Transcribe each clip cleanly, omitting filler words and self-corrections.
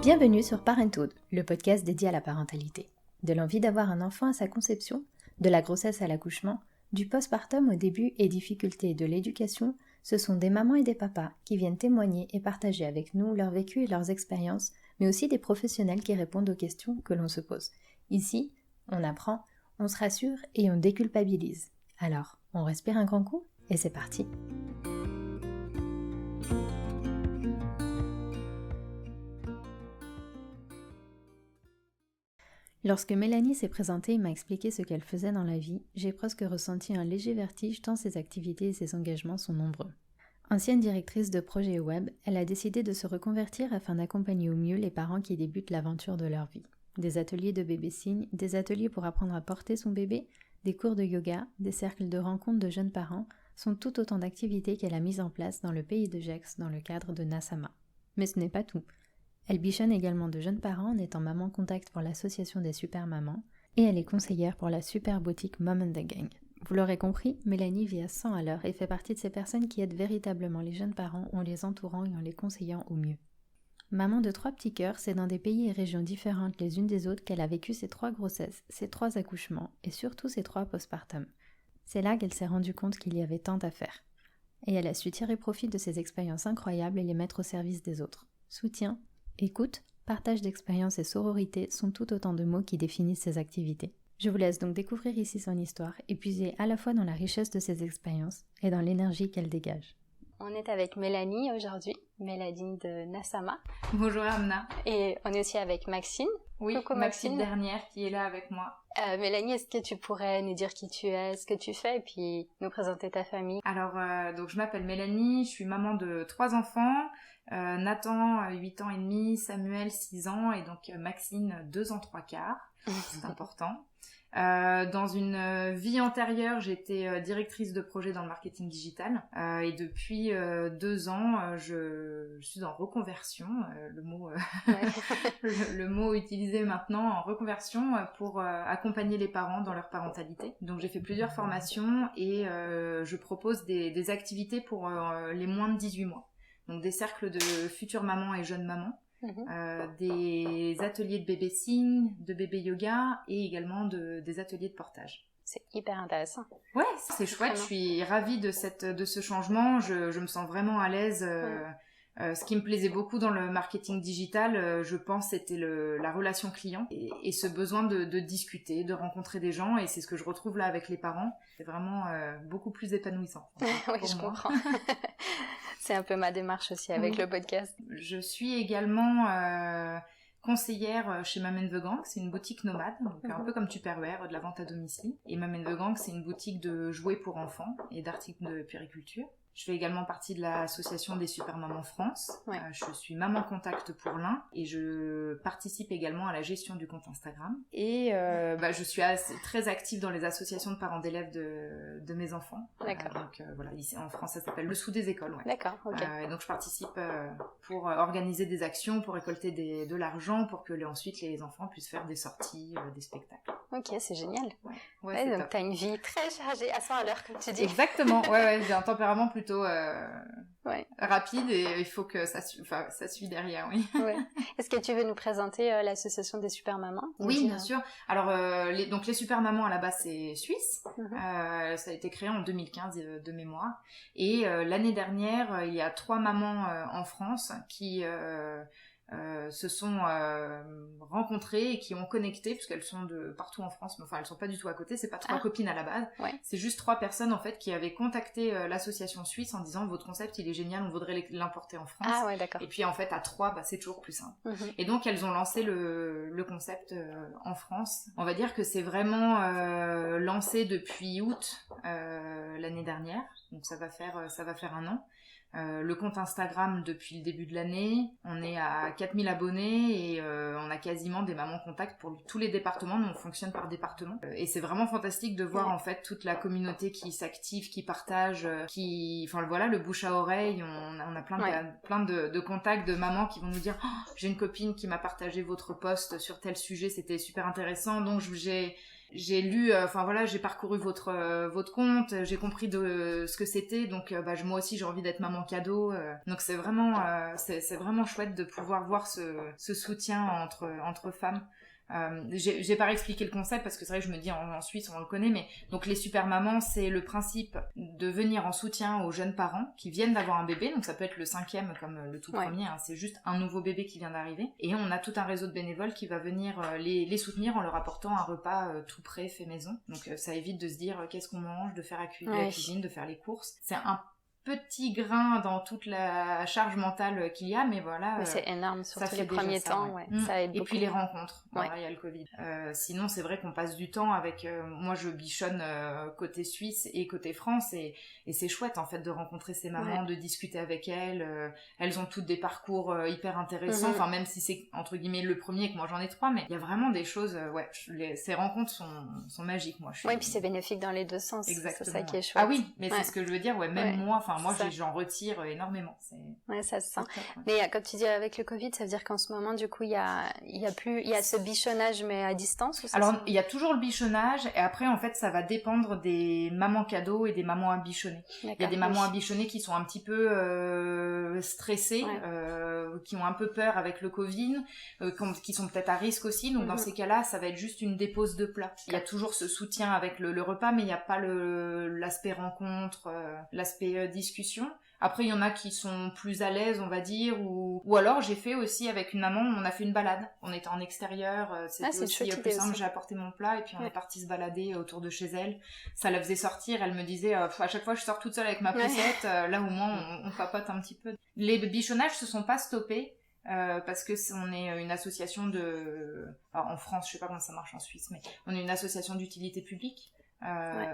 Bienvenue sur Parenthood, le podcast dédié à la parentalité. De l'envie d'avoir un enfant à sa conception, de la grossesse à l'accouchement, du postpartum au début et difficultés de l'éducation, ce sont des mamans et des papas qui viennent témoigner et partager avec nous leur vécu et leurs expériences, mais aussi des professionnels qui répondent aux questions que l'on se pose. Ici, on apprend, on se rassure et on déculpabilise. Alors, on respire un grand coup et c'est parti. Lorsque Mélanie s'est présentée et m'a expliqué ce qu'elle faisait dans la vie, j'ai presque ressenti un léger vertige tant ses activités et ses engagements sont nombreux. Ancienne directrice de projet web, elle a décidé de se reconvertir afin d'accompagner au mieux les parents qui débutent l'aventure de leur vie. Des ateliers de bébé-signe, des ateliers pour apprendre à porter son bébé, des cours de yoga, des cercles de rencontres de jeunes parents sont tout autant d'activités qu'elle a mises en place dans le pays de Gex dans le cadre de Nassama. Mais ce n'est pas tout. Elle bichonne également de jeunes parents en étant maman contact pour l'association des super mamans et elle est conseillère pour la super boutique Mom and the Gang. Vous l'aurez compris, Mélanie vit à 100 à l'heure et fait partie de ces personnes qui aident véritablement les jeunes parents en les entourant et en les conseillant au mieux. Maman de 3 petits cœurs, c'est dans des pays et régions différentes les unes des autres qu'elle a vécu ses 3 grossesses, ses 3 accouchements et surtout ses 3 postpartum. C'est là qu'elle s'est rendue compte qu'il y avait tant à faire. Et elle a su tirer profit de ces expériences incroyables et les mettre au service des autres. Soutien, écoute, partage d'expériences et sororité sont tout autant de mots qui définissent ses activités. Je vous laisse donc découvrir ici son histoire et puiser à la fois dans la richesse de ses expériences et dans l'énergie qu'elle dégage. On est avec Mélanie aujourd'hui, Mélanie de Nassama. Bonjour Amna. Et on est aussi avec Maxine. Oui, coucou ma Maxine. petite dernière qui est là avec moi. Mélanie, est-ce que tu pourrais nous dire qui tu es, ce que tu fais et puis nous présenter ta famille? Alors, donc je m'appelle Mélanie, je suis maman de 3 enfants. Nathan, 8 ans et demi, Samuel, 6 ans et donc Maxine, 2 ans 3 quarts. C'est important. Dans une vie antérieure, j'étais directrice de projet dans le marketing digital et depuis 2 ans, je suis en reconversion, le mot utilisé maintenant, en reconversion pour accompagner les parents dans leur parentalité. Donc j'ai fait plusieurs formations et je propose des activités pour les moins de 18 mois. Donc des cercles de futures mamans et jeunes mamans. Des ateliers de bébé-signe, de bébé-yoga et également des ateliers de portage. C'est hyper intéressant. Ouais, c'est chouette, je suis ravie de ce changement, je me sens vraiment à l'aise. Ce qui me plaisait beaucoup dans le marketing digital, je pense, c'était la relation client et ce besoin de discuter, de rencontrer des gens et c'est ce que je retrouve là avec les parents. C'est vraiment beaucoup plus épanouissant. Oui, je comprends. C'est un peu ma démarche aussi avec le podcast. Je suis également conseillère chez Mom and the Gang, c'est une boutique nomade, donc un peu comme Tupperware, de la vente à domicile. Et Mom and the Gang, c'est une boutique de jouets pour enfants et d'articles de puériculture. Je fais également partie de l'association des Super Mamans France. Ouais. Je suis maman contact pour l'un et je participe également à la gestion du compte Instagram. Et je suis très active dans les associations de parents d'élèves de mes enfants. D'accord. Voilà, ici en France ça s'appelle le sous des écoles. Ouais. D'accord, ok. Et donc je participe pour organiser des actions, pour récolter de l'argent, pour que ensuite les enfants puissent faire des sorties, des spectacles. Ok, c'est génial. Ouais, donc t'as une vie très chargée à 100 à l'heure, comme tu dis. Exactement, ouais, j'ai un tempérament plutôt rapide et il faut que ça suit derrière, oui. Ouais. Est-ce que tu veux nous présenter l'association des super mamans? Oui, bien sûr. Alors, les super mamans à la base c'est suisse. Ça a été créé en 2015 de mémoire. Et l'année dernière, il y a 3 mamans en France qui se sont rencontrées et qui ont connecté puisqu'elles sont de partout en France, mais enfin elles sont pas du tout à côté, c'est pas 3 copines à la base, c'est juste 3 personnes en fait qui avaient contacté l'association suisse en disant votre concept il est génial, on voudrait l'importer en France. Ah ouais, d'accord. Et puis en fait à 3 c'est toujours plus simple. Et donc elles ont lancé le concept en France. On va dire que c'est vraiment lancé depuis août l'année dernière, donc ça va faire 1 an. Le compte Instagram depuis le début de l'année, on est à 4000 abonnés et on a quasiment des mamans contact pour tous les départements, nous on fonctionne par département et c'est vraiment fantastique de voir en fait toute la communauté qui s'active, qui partage, le bouche à oreille, on a plein de contacts de mamans qui vont nous dire j'ai une copine qui m'a partagé votre post sur tel sujet, c'était super intéressant, donc j'ai j'ai lu, j'ai parcouru votre compte, j'ai compris de ce que c'était, donc moi aussi j'ai envie d'être maman cadeau. Donc c'est vraiment chouette de pouvoir voir ce soutien entre femmes. J'ai pas expliqué le concept parce que c'est vrai que je me dis en Suisse on le connaît, mais donc les super mamans, c'est le principe de venir en soutien aux jeunes parents qui viennent d'avoir un bébé, donc ça peut être le 5e comme le tout premier, hein, c'est juste un nouveau bébé qui vient d'arriver, et on a tout un réseau de bénévoles qui va venir les soutenir en leur apportant un repas tout prêt fait maison, donc ça évite de se dire qu'est-ce qu'on mange, de faire la cuisine, de faire les courses, c'est un petit grain dans toute la charge mentale qu'il y a, mais voilà. Mais c'est énorme, surtout les premiers temps, ça aide beaucoup. Et puis les rencontres, il y a le Covid. Sinon, c'est vrai qu'on passe du temps avec... moi, je bichonne côté Suisse et côté France, et c'est chouette, en fait, de rencontrer ces mamans, de discuter avec elles. Elles ont toutes des parcours hyper intéressants, enfin, même si c'est, entre guillemets, le premier, et que moi, j'en ai 3, mais il y a vraiment des choses... ces rencontres sont magiques, moi. Oui, puis c'est bénéfique dans les deux sens. Exactement. C'est ça qui est chouette. Ah oui, mais c'est ce que je veux dire, même moi, moi j'en retire énormément. Ouais, ça se sent. Mais comme tu dis avec le Covid, ça veut dire qu'en ce moment du coup il y a ce bichonnage mais à distance ou ça? Alors il y a toujours le bichonnage, et après en fait ça va dépendre des mamans cadeaux et des mamans à bichonner. Il y a des mamans à bichonner qui sont un petit peu stressées, qui ont un peu peur avec le Covid, qui sont peut-être à risque aussi, donc dans ces cas-là ça va être juste une dépose de plat. Il y a toujours ce soutien avec le repas, mais il n'y a pas l'aspect rencontre, l'aspect discussion. Après, il y en a qui sont plus à l'aise, on va dire, ou alors j'ai fait aussi avec une maman, on a fait une balade. On était en extérieur, c'était aussi plus simple, j'ai apporté mon plat et puis on est parti se balader autour de chez elle. Ça la faisait sortir, elle me disait, à chaque fois je sors toute seule avec ma poussette, là au moins on papote un petit peu. Les bichonnages se sont pas stoppés. Parce que on est une association alors en France, je sais pas comment ça marche en Suisse, mais on est une association d'utilité publique.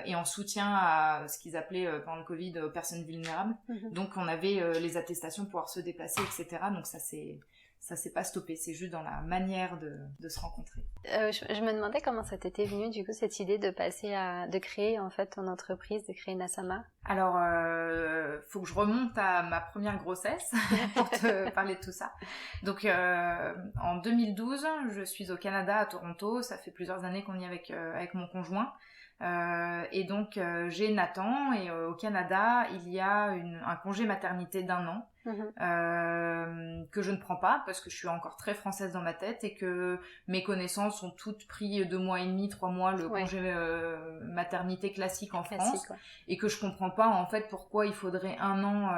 Et en soutien à ce qu'ils appelaient pendant le Covid personnes vulnérables. Donc on avait les attestations pour pouvoir se déplacer, etc. Donc ça s'est pas stoppé, c'est juste dans la manière de se rencontrer. Je me demandais comment ça t'était venu du coup cette idée de créer en fait ton entreprise, de créer Nasama. Alors faut que je remonte à ma première grossesse pour te parler de tout ça. Donc en 2012, je suis au Canada, à Toronto, ça fait plusieurs années qu'on y est avec mon conjoint. Et donc j'ai Nathan, et au Canada il y a un congé maternité d'1 an que je ne prends pas parce que je suis encore très française dans ma tête et que mes connaissances ont toutes pris 2 mois et demi, 3 mois le congé maternité classique en France, et que je comprends pas en fait pourquoi il faudrait 1 an.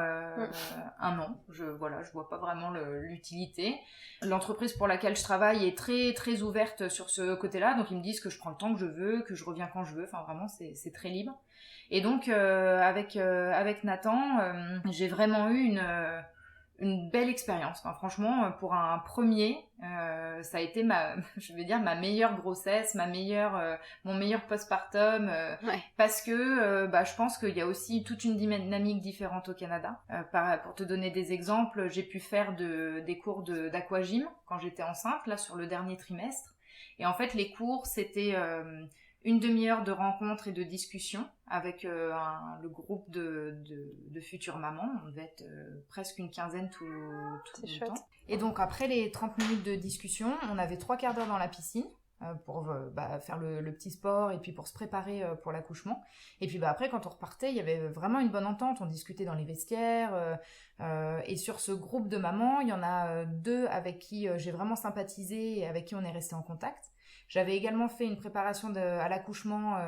1 an, je vois pas vraiment l'utilité. L'entreprise pour laquelle je travaille est très très ouverte sur ce côté-là, donc ils me disent que je prends le temps que je veux, que je reviens quand je veux, enfin vraiment c'est très libre. Et donc avec Nathan, j'ai vraiment eu une belle expérience. Enfin, franchement, pour un premier, ça a été ma meilleure grossesse, mon meilleur postpartum, parce que je pense qu'il y a aussi toute une dynamique différente au Canada. Pour te donner des exemples, j'ai pu faire des cours d'aquagym quand j'étais enceinte, là sur le dernier trimestre. Et en fait, les cours, c'était 1 demi-heure de rencontres et de discussions avec le groupe de futures mamans. On devait être presque une quinzaine tout le temps. Et donc après les 30 minutes de discussion, on avait 3/4 d'heure dans la piscine pour faire le petit sport et puis pour se préparer pour l'accouchement. Et puis après, quand on repartait, il y avait vraiment une bonne entente. On discutait dans les vestiaires. Et sur ce groupe de mamans, il y en a 2 avec qui j'ai vraiment sympathisé et avec qui on est resté en contact. J'avais également fait une préparation à l'accouchement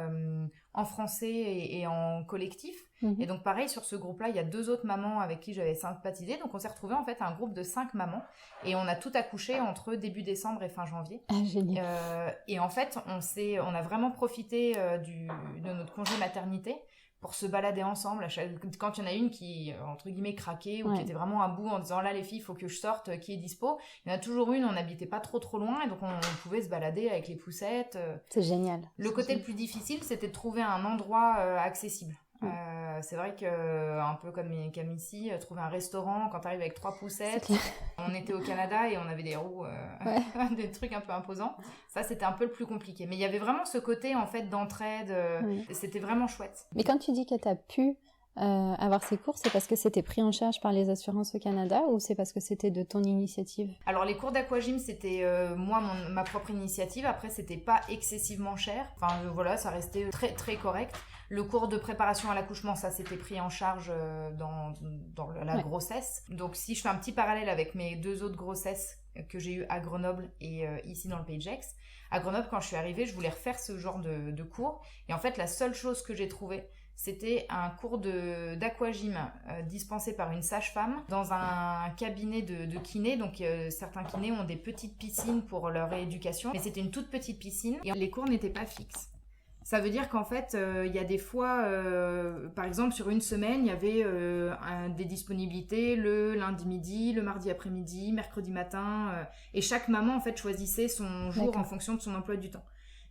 en français et en collectif. Et donc pareil, sur ce groupe-là, il y a 2 autres mamans avec qui j'avais sympathisé. Donc on s'est retrouvés en fait un groupe de 5 mamans. Et on a tout accouché entre début décembre et fin janvier. Génial. Et en fait, on a vraiment profité de notre congé maternité pour se balader ensemble. Quand il y en a une qui, entre guillemets, craquait ou qui était vraiment à bout en disant là les filles, il faut que je sorte, qui est dispo, il y en a toujours une, on n'habitait pas trop loin et donc on pouvait se balader avec les poussettes. C'est génial. Le côté le plus difficile, c'était de trouver un endroit accessible. C'est vrai que un peu comme ici, trouver un restaurant quand t'arrives avec 3 poussettes, on était au Canada et on avait des roues, des trucs un peu imposants. Ça c'était un peu le plus compliqué. Mais il y avait vraiment ce côté en fait d'entraide. C'était vraiment chouette. Mais quand tu dis que t'as pu avoir ces cours, c'est parce que c'était pris en charge par les assurances au Canada ou c'est parce que c'était de ton initiative? Alors les cours d'aquagym, c'était ma propre initiative. Après, c'était pas excessivement cher. Enfin voilà, ça restait très très correct. Le cours de préparation à l'accouchement, ça s'était pris en charge dans la grossesse. Donc si je fais un petit parallèle avec mes 2 autres grossesses que j'ai eues à Grenoble et ici dans le Pays de Gex, à Grenoble, quand je suis arrivée, je voulais refaire ce genre de cours. Et en fait, la seule chose que j'ai trouvée, c'était un cours d'aquagym dispensé par une sage-femme dans un cabinet de kiné. Donc certains kinés ont des petites piscines pour leur rééducation, mais c'était une toute petite piscine et les cours n'étaient pas fixes. Ça veut dire qu'en fait, il y a des fois, par exemple, sur une semaine, il y avait des disponibilités le lundi midi, le mardi après-midi, mercredi matin. Et chaque maman, en fait, choisissait son jour en fonction de son emploi du temps.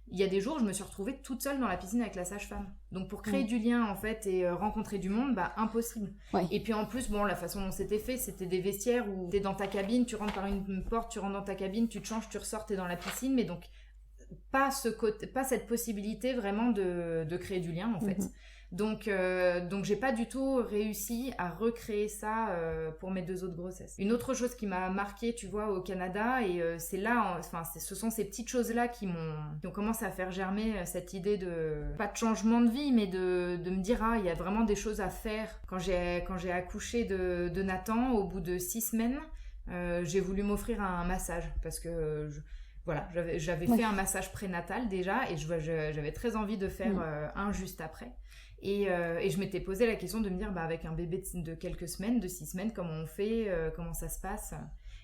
Il y a des jours, je me suis retrouvée toute seule dans la piscine avec la sage-femme. Donc, pour créer du lien, en fait, et rencontrer du monde, impossible. Ouais. Et puis, en plus, la façon dont c'était fait, c'était des vestiaires où t'es dans ta cabine, tu rentres par une porte, tu rentres dans ta cabine, tu te changes, tu ressors, t'es dans la piscine. Mais donc, pas cette possibilité vraiment de créer du lien en fait. Donc j'ai pas du tout réussi à recréer ça pour mes 2 autres grossesses. Une autre chose qui m'a marquée, tu vois, au Canada, et c'est là, ce sont ces petites choses là qui ont commencé à faire germer cette idée de pas de changement de vie, mais de me dire il y a vraiment des choses à faire. Quand j'ai accouché de Nathan, au bout de 6 semaines, j'ai voulu m'offrir un massage parce que j'avais fait un massage prénatal déjà et j'avais très envie de faire un juste après. Et je m'étais posé la question de me dire, avec un bébé de quelques semaines, de 6 semaines, comment on fait, comment ça se passe.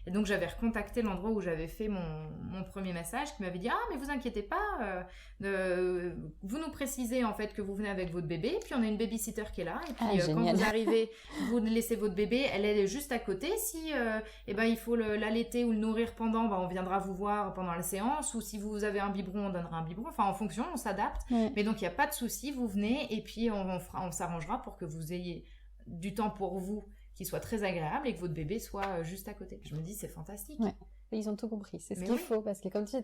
Et donc j'avais recontacté l'endroit où j'avais fait mon premier massage, qui m'avait dit mais vous inquiétez pas, vous nous précisez en fait que vous venez avec votre bébé, puis on a une babysitter qui est là, et puis quand vous arrivez, vous laissez votre bébé, elle est juste à côté. Si il faut l'allaiter ou le nourrir pendant, on viendra vous voir pendant la séance, ou si vous avez un biberon, on donnera un biberon. Enfin en fonction, on s'adapte. Mais donc il n'y a pas de souci, vous venez et puis on s'arrangera pour que vous ayez du temps pour vous qui soit très agréable et que votre bébé soit juste à côté. Je me dis, c'est fantastique. Ouais. Ils ont tout compris, c'est ce qu'il faut, parce que quand tu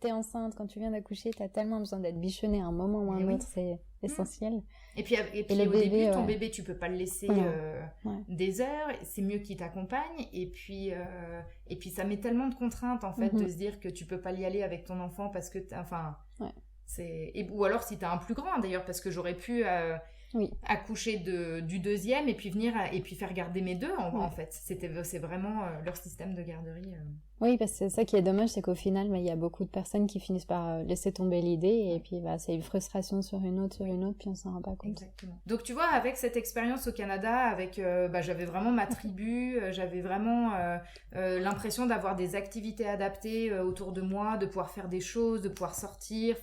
es enceinte, quand tu viens d'accoucher, tu as tellement besoin d'être bichonnée à un moment ou à un autre, c'est essentiel. Et puis au début, ton bébé, tu peux pas le laisser des heures, c'est mieux qu'il t'accompagne, et puis ça met tellement de contraintes, en fait, de se dire que tu peux pas y aller avec ton enfant parce que, ou alors si tu as un plus grand, d'ailleurs, parce que j'aurais pu... accoucher du 2e et puis venir et puis faire garder mes 2 en fait. C'est vraiment leur système de garderie. Oui, parce que c'est ça qui est dommage, c'est qu'au final, il y a beaucoup de personnes qui finissent par laisser tomber l'idée et puis c'est une frustration sur une autre, puis on s'en rend pas compte. Exactement. Donc tu vois, avec cette expérience au Canada, j'avais vraiment ma tribu, j'avais vraiment l'impression d'avoir des activités adaptées autour de moi, de pouvoir faire des choses, de pouvoir sortir.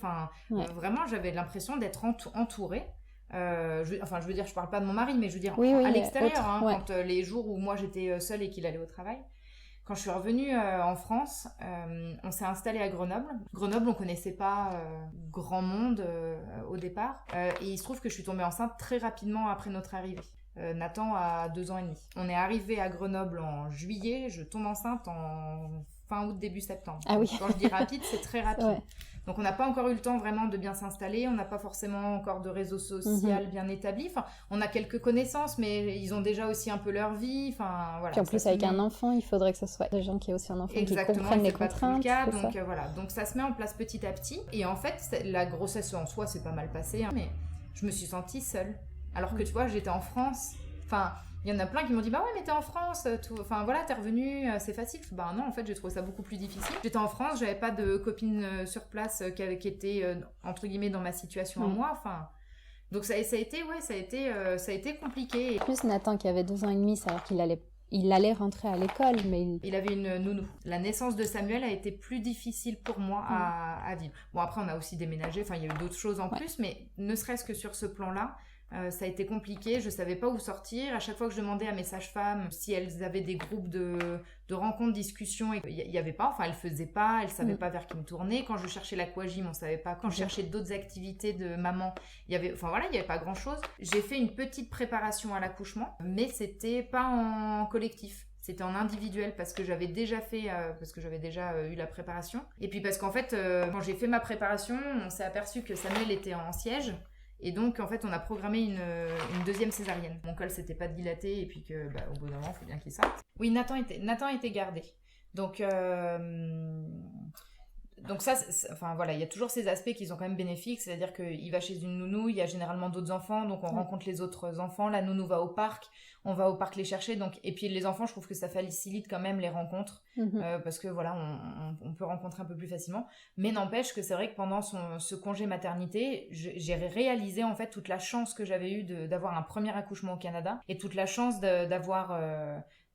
Vraiment, j'avais l'impression d'être entourée. Je veux dire, je parle pas de mon mari, mais je veux dire à l'extérieur, quand les jours où moi j'étais seule et qu'il allait au travail. Quand je suis revenue en France, on s'est installé à Grenoble. Grenoble, on connaissait pas grand monde au départ, et il se trouve que je suis tombée enceinte très rapidement après notre arrivée. Nathan a 2 ans et demi. On est arrivé à Grenoble en juillet, je tombe enceinte en fin août, début septembre. Ah oui. Quand je dis rapide, c'est très rapide. Ouais. Donc on n'a pas encore eu le temps vraiment de bien s'installer, on n'a pas forcément encore de réseau social bien établi. Enfin, on a quelques connaissances, mais ils ont déjà aussi un peu leur vie. Enfin, voilà. Puis en plus, avec un enfant, il faudrait que ce soit des gens qui aient aussi un enfant, qui comprennent les contraintes. Exactement, donc voilà. Donc ça se met en place petit à petit. Et en fait, la grossesse en soi, c'est pas mal passé, mais je me suis sentie seule. Alors que tu vois, j'étais en France. Enfin, il y en a plein qui m'ont dit mais t'es en France, t'es revenue, c'est facile. Non, en fait j'ai trouvé ça beaucoup plus difficile. J'étais en France, j'avais pas de copine sur place qui était entre guillemets dans ma situation à moi. Donc ça a été compliqué. En plus Nathan qui avait 2 ans et demi, ça veut dire qu'il allait rentrer à l'école, mais il avait une nounou. La naissance de Samuel a été plus difficile pour moi à vivre. Bon, après on a aussi déménagé, il y a eu d'autres choses en plus, mais ne serait-ce que sur ce plan-là, ça a été compliqué, je savais pas où sortir. À chaque fois que je demandais à mes sages-femmes si elles avaient des groupes de rencontres, discussions, il y avait pas, elles faisaient pas, elles savaient pas vers qui me tourner. Quand je cherchais l'aquagym, on savait pas. Quand je cherchais d'autres activités de maman, il y avait pas grand-chose. J'ai fait une petite préparation à l'accouchement, mais c'était pas en collectif. C'était en individuel parce que j'avais déjà eu la préparation. Et puis parce qu'en fait, quand j'ai fait ma préparation, on s'est aperçu que Samuel était en siège. Et donc, en fait, on a programmé une deuxième césarienne. Mon col s'était pas dilaté et puis que, au bout d'un moment, il faut bien qu'il sorte. Oui, Nathan était gardé. Donc ça, enfin voilà, il y a toujours ces aspects qui sont quand même bénéfiques, c'est-à-dire qu'il va chez une nounou, il y a généralement d'autres enfants, donc on rencontre les autres enfants, la nounou va au parc, on va au parc les chercher, donc et puis les enfants, je trouve que ça facilite quand même les rencontres, parce que voilà, on peut rencontrer un peu plus facilement, mais n'empêche que c'est vrai que pendant ce congé maternité, j'ai réalisé en fait toute la chance que j'avais eue d'avoir un premier accouchement au Canada, et toute la chance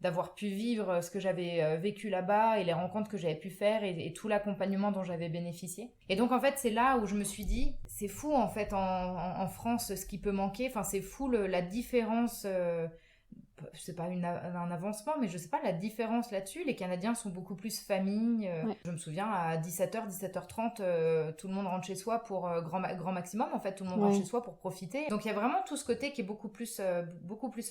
d'avoir pu vivre ce que j'avais vécu là-bas et les rencontres que j'avais pu faire et tout l'accompagnement dont j'avais bénéficié. Et donc en fait c'est là où je me suis dit, c'est fou en fait en France ce qui peut manquer, enfin c'est fou la différence, c'est pas un avancement mais je sais pas, la différence là-dessus, les Canadiens sont beaucoup plus famille, je me souviens à 17h, 17h30 tout le monde rentre chez soi pour grand maximum en fait, tout le monde rentre chez soi pour profiter, donc il y a vraiment tout ce côté qui est beaucoup plus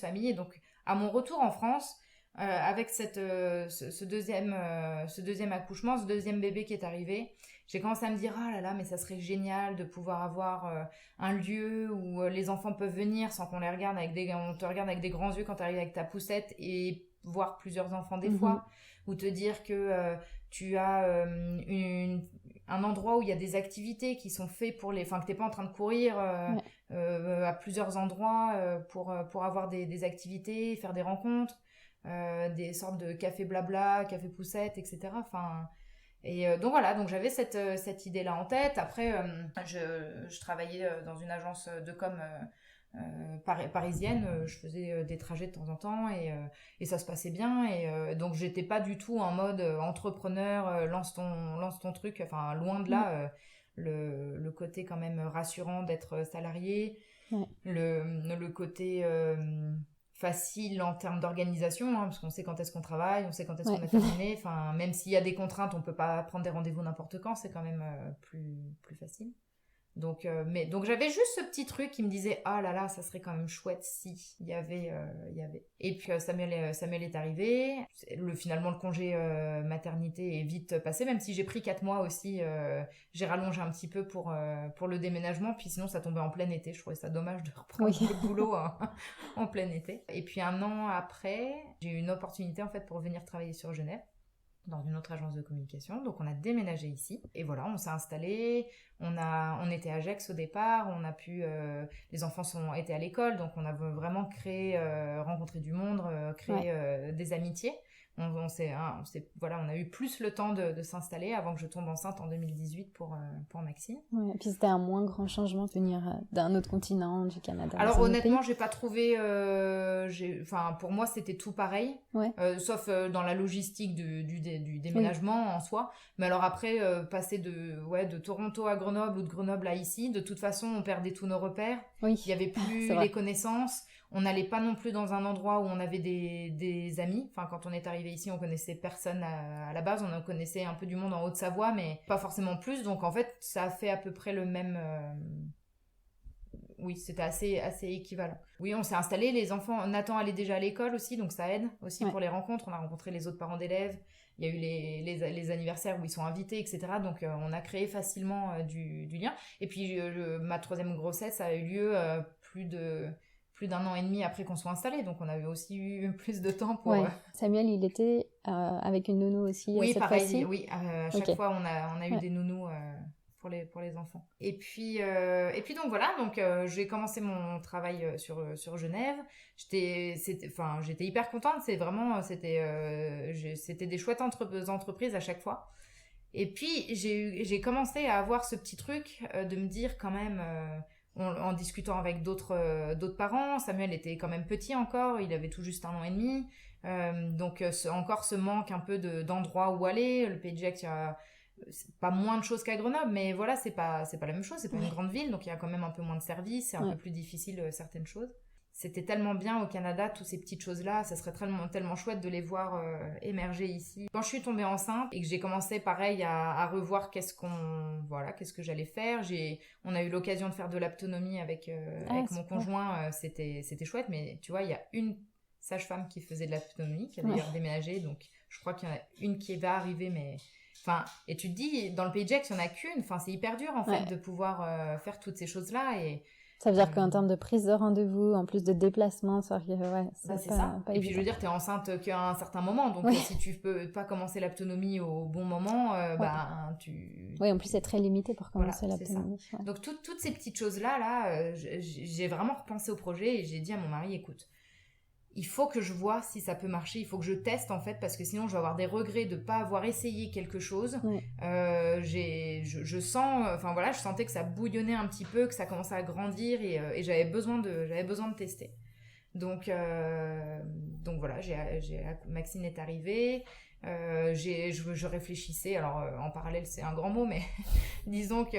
famille, et donc à mon retour en France, avec ce deuxième accouchement, ce deuxième bébé qui est arrivé, j'ai commencé à me dire ah là là, mais ça serait génial de pouvoir avoir un lieu où les enfants peuvent venir sans qu'on les regarde on te regarde avec des grands yeux quand tu arrives avec ta poussette, et voir plusieurs enfants des fois, ou te dire que tu as un endroit où il y a des activités qui sont faites pour enfin que t'es pas en train de courir à plusieurs endroits pour avoir des activités, faire des rencontres. Des sortes de café blabla, café poussette, etc. Enfin, et donc voilà, donc j'avais cette idée-là en tête. Après, je travaillais dans une agence de com parisienne. Je faisais des trajets de temps en temps et ça se passait bien. Et donc j'étais pas du tout en mode entrepreneur, lance ton truc. Enfin, loin de là. Le côté quand même rassurant d'être salarié, le côté facile en termes d'organisation, parce qu'on sait quand est-ce qu'on travaille, on sait quand est-ce qu'on a terminé, enfin, même s'il y a des contraintes, on peut pas prendre des rendez-vous n'importe quand, c'est quand même plus facile. Donc j'avais juste ce petit truc qui me disait ah là là, ça serait quand même chouette si il y avait. Et puis Samuel est arrivé. Finalement le congé maternité est vite passé, même si j'ai pris 4 mois aussi. J'ai rallongé un petit peu pour le déménagement, puis sinon ça tombait en plein été. Je trouvais ça dommage de reprendre le boulot en plein été. Et puis 1 an après, j'ai eu une opportunité en fait pour venir travailler sur Genève, dans une autre agence de communication. Donc on a déménagé ici et voilà, on s'est installé, on était à Gex au départ, on a pu les enfants étaient à l'école, donc on a vraiment créé rencontré du monde, créé des amitiés. On a eu plus le temps de s'installer avant que je tombe enceinte en 2018 pour Maxime. Ouais, et puis c'était un moins grand changement de venir d'un autre continent, du Canada. Alors honnêtement, j'ai pas trouvé. Pour moi, c'était tout pareil, sauf dans la logistique du déménagement en soi. Mais alors après, passer de Toronto à Grenoble ou de Grenoble à ici, de toute façon, on perdait tous nos repères. Il y avait plus les connaissances. On n'allait pas non plus dans un endroit où on avait des amis. Enfin, quand on est arrivé ici, on connaissait personne à la base. On connaissait un peu du monde en Haute-Savoie, mais pas forcément plus. Donc, en fait, ça a fait à peu près le même... Oui, c'était assez équivalent. Oui, on s'est installés. Les enfants... Nathan allait déjà à l'école aussi, donc ça aide aussi pour les rencontres. On a rencontré les autres parents d'élèves. Il y a eu les anniversaires où ils sont invités, etc. Donc, on a créé facilement du lien. Et puis, ma 3e grossesse a eu lieu plus d'1 an et demi après qu'on soit installé, donc on avait aussi eu plus de temps pour... Samuel, il était avec une nounou aussi cette pareil, fois-ci. Oui, à chaque fois on a eu des nounous pour les enfants. Et puis donc voilà, donc j'ai commencé mon travail sur Genève. J'étais hyper contente, c'était des chouettes entreprises à chaque fois. Et puis j'ai commencé à avoir ce petit truc de me dire quand même... en discutant avec d'autres parents, Samuel était quand même petit encore, il avait tout juste 1 an et demi, donc encore ce manque un peu d'endroits où aller. Le Pays de Gex, c'est pas moins de choses qu'à Grenoble, mais voilà, c'est pas la même chose, c'est pas une grande ville, donc il y a quand même un peu moins de services, c'est un peu plus difficile certaines choses. C'était tellement bien au Canada, toutes ces petites choses-là, ça serait tellement chouette de les voir émerger ici. Quand je suis tombée enceinte et que j'ai commencé pareil à revoir qu'est-ce que j'allais faire, on a eu l'occasion de faire de l'aptonomie avec mon conjoint, c'était chouette, mais tu vois, il y a une sage-femme qui faisait de l'aptonomie, qui a d'ailleurs déménagé, donc je crois qu'il y en a une qui va arriver, mais... Enfin, et tu te dis, dans le Pays de Gex, il n'y en a qu'une, enfin, c'est hyper dur en fait de pouvoir faire toutes ces choses-là, et Ça veut dire qu'en termes de prise de rendez-vous, en plus de déplacement, c'est ça. Pas et puis je veux dire, t'es enceinte qu'à un certain moment, donc si tu peux pas commencer l'aptonomie au bon moment, tu... Oui, en plus c'est très limité pour commencer l'aptonomie. Ouais. Donc toutes ces petites choses-là, j'ai vraiment repensé au projet et j'ai dit à mon mari, écoute, il faut que je vois si ça peut marcher, il faut que je teste en fait, parce que sinon je vais avoir des regrets de pas avoir essayé quelque chose. Je sens, je sentais que ça bouillonnait un petit peu, que ça commençait à grandir et j'avais besoin de tester. Donc voilà, Maxine est arrivée. Je réfléchissais, alors en parallèle c'est un grand mot, mais disons que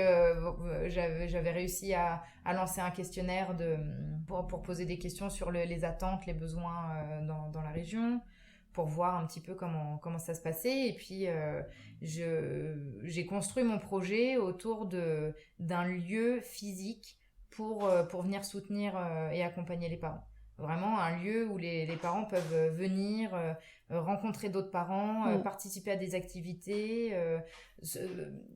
j'avais réussi à lancer un questionnaire pour poser des questions sur les attentes, les besoins dans la région, pour voir un petit peu comment ça se passait. Et puis j'ai construit mon projet autour d'un lieu physique pour venir soutenir et accompagner les parents. Vraiment un lieu où les parents peuvent venir rencontrer d'autres parents, participer à des activités,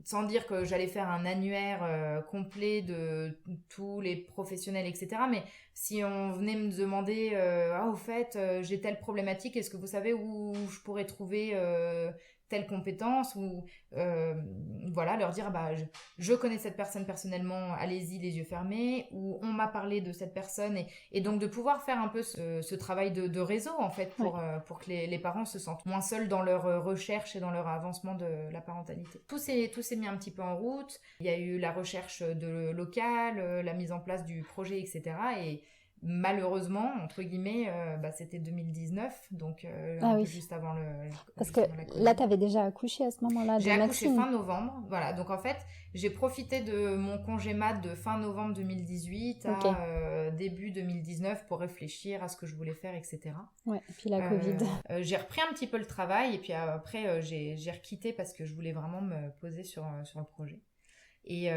sans dire que j'allais faire un annuaire complet de tous les professionnels, etc. Mais si on venait me demander au fait, j'ai telle problématique, est-ce que vous savez où je pourrais trouver telle compétence, ou leur dire je connais cette personne personnellement, allez-y les yeux fermés, ou on m'a parlé de cette personne, et donc de pouvoir faire un peu ce travail de réseau en fait pour que les parents se sentent moins seuls dans leur recherche et dans leur avancement de la parentalité. Tout s'est mis un petit peu en route, il y a eu la recherche de local, la mise en place du projet, etc. Et malheureusement, entre guillemets, c'était 2019, donc juste avant parce que là, tu avais déjà accouché à ce moment-là. J'ai accouché fin novembre, voilà. Donc en fait, j'ai profité de mon congé mat de fin novembre 2018 à début 2019 pour réfléchir à ce que je voulais faire, etc. Ouais, et puis la Covid. J'ai repris un petit peu le travail, et puis après, j'ai requitté parce que je voulais vraiment me poser sur le projet. Et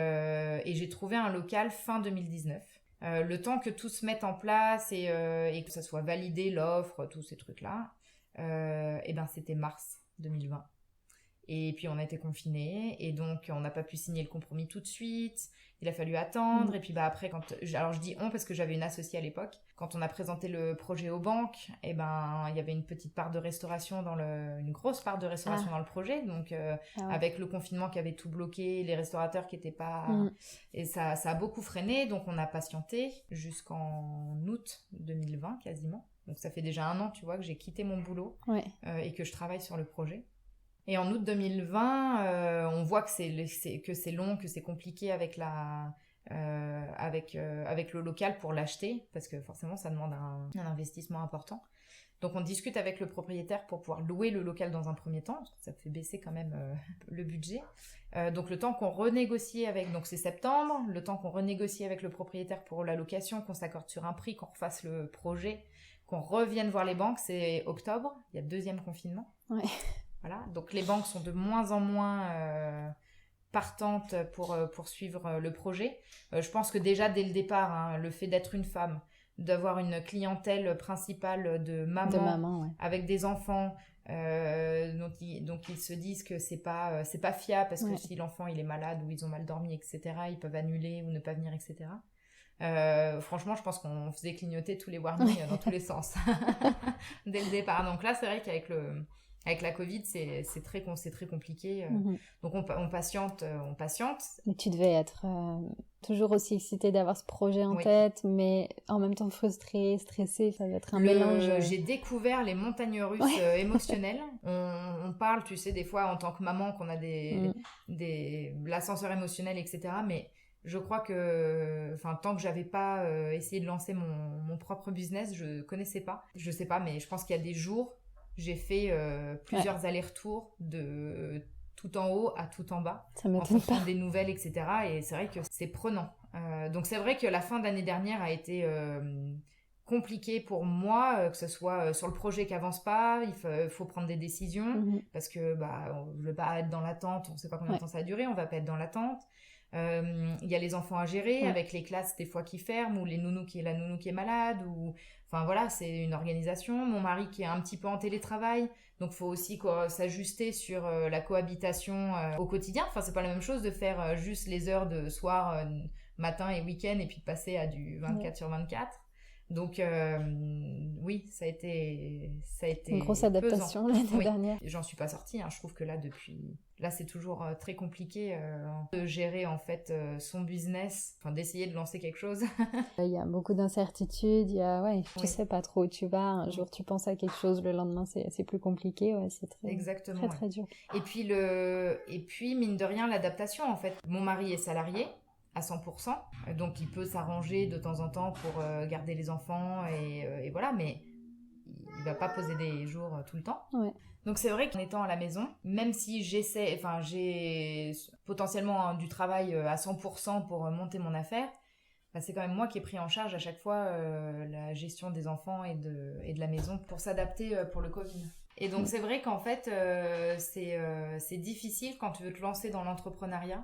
j'ai trouvé un local fin 2019. Le temps que tout se mette en place et que ça soit validé, l'offre, tous ces trucs-là, c'était mars 2020. Et puis on a été confinés, et donc on n'a pas pu signer le compromis tout de suite. Il a fallu attendre. Et puis après, alors je dis on parce que j'avais une associée à l'époque. Quand on a présenté le projet aux banques, il y avait une petite part de restauration une grosse part de restauration dans le projet. Donc avec le confinement qui avait tout bloqué, les restaurateurs qui étaient pas, et ça a beaucoup freiné. Donc on a patienté jusqu'en août 2020 quasiment. Donc ça fait déjà 1 an, tu vois, que j'ai quitté mon boulot et que je travaille sur le projet. Et en août 2020, on voit que c'est long, que c'est compliqué avec le local pour l'acheter, parce que forcément ça demande un investissement important. Donc on discute avec le propriétaire pour pouvoir louer le local dans un premier temps, parce que ça fait baisser quand même le budget. Donc le temps qu'on renégocie donc c'est septembre, le temps qu'on renégocie avec le propriétaire pour la location, qu'on s'accorde sur un prix, qu'on refasse le projet, qu'on revienne voir les banques, c'est octobre, il y a le 2e confinement. Ouais. Voilà, donc les banques sont de moins en moins partantes pour suivre le projet. Je pense que déjà dès le départ, le fait d'être une femme, d'avoir une clientèle principale de maman avec des enfants, donc ils se disent que c'est pas fiable, parce que si l'enfant il est malade ou ils ont mal dormi, etc., ils peuvent annuler ou ne pas venir, etc. Franchement, je pense qu'on faisait clignoter tous les warnings dans tous les sens dès le départ. Donc là, c'est vrai qu'avec la Covid, c'est très compliqué. Donc on patiente. Mais tu devais être toujours aussi excitée d'avoir ce projet en tête, mais en même temps frustrée, stressée. Ça doit être un mélange. J'ai découvert les montagnes russes émotionnelles. On parle, tu sais, des fois en tant que maman, qu'on a l'ascenseur émotionnel, etc. Mais je crois que, tant que j'avais pas essayé de lancer mon propre business, je connaissais pas. Je sais pas, mais je pense qu'il y a des jours, j'ai fait plusieurs allers-retours de tout en haut à tout en bas, en fonction des nouvelles, etc. Et c'est vrai que c'est prenant. Donc c'est vrai que la fin d'année dernière a été compliquée pour moi, que ce soit sur le projet qui avance pas, il faut prendre des décisions, parce que on ne veut pas être dans l'attente, on ne sait pas combien de temps ça va durer, on va pas être dans l'attente. Il y a les enfants à gérer, avec les classes des fois qui ferment, ou la nounou qui est malade, ou c'est une organisation. Mon mari qui est un petit peu en télétravail, donc faut aussi s'ajuster sur la cohabitation au quotidien. C'est pas la même chose de faire juste les heures de soir matin et week-end et puis de passer à du 24 sur 24. Donc oui, ça a été une grosse adaptation l'année dernière. J'en suis pas sortie, je trouve que là c'est toujours très compliqué de gérer en fait son business, d'essayer de lancer quelque chose. Il y a beaucoup d'incertitudes, tu sais pas trop où tu vas, un jour tu penses à quelque chose, le lendemain c'est plus compliqué, c'est exactement, très dur. Et puis mine de rien l'adaptation en fait. Mon mari est salarié à 100%, donc il peut s'arranger de temps en temps pour garder les enfants et voilà, mais il va pas poser des jours tout le temps. Ouais. Donc c'est vrai qu'en étant à la maison, même si j'ai potentiellement du travail à 100% pour monter mon affaire, c'est quand même moi qui ai pris en charge à chaque fois la gestion des enfants et de la maison pour s'adapter pour le Covid. Et donc c'est vrai qu'en fait c'est difficile quand tu veux te lancer dans l'entrepreneuriat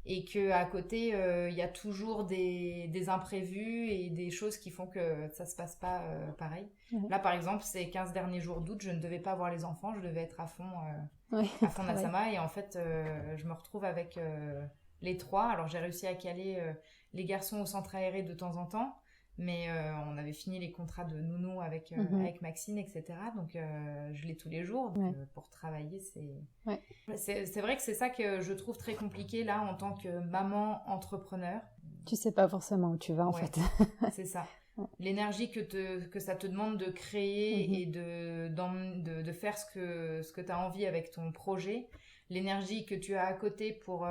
et qu'à côté il y a toujours des imprévus et des choses qui font que ça se passe pas pareil. Là par exemple ces 15 derniers jours d'août je ne devais pas voir les enfants, je devais être à fond Nassama et en fait je me retrouve avec les 3. Alors j'ai réussi à caler les garçons au centre aéré de temps en temps, mais on avait fini les contrats de nounou avec Maxine, etc. Donc je l'ai tous les jours. Donc, pour travailler, c'est vrai que c'est ça que je trouve très compliqué là en tant que maman entrepreneur. Tu sais pas forcément où tu vas en fait. C'est ça. L'énergie que ça te demande de créer et de faire ce que tu as envie avec ton projet, l'énergie que tu as à côté pour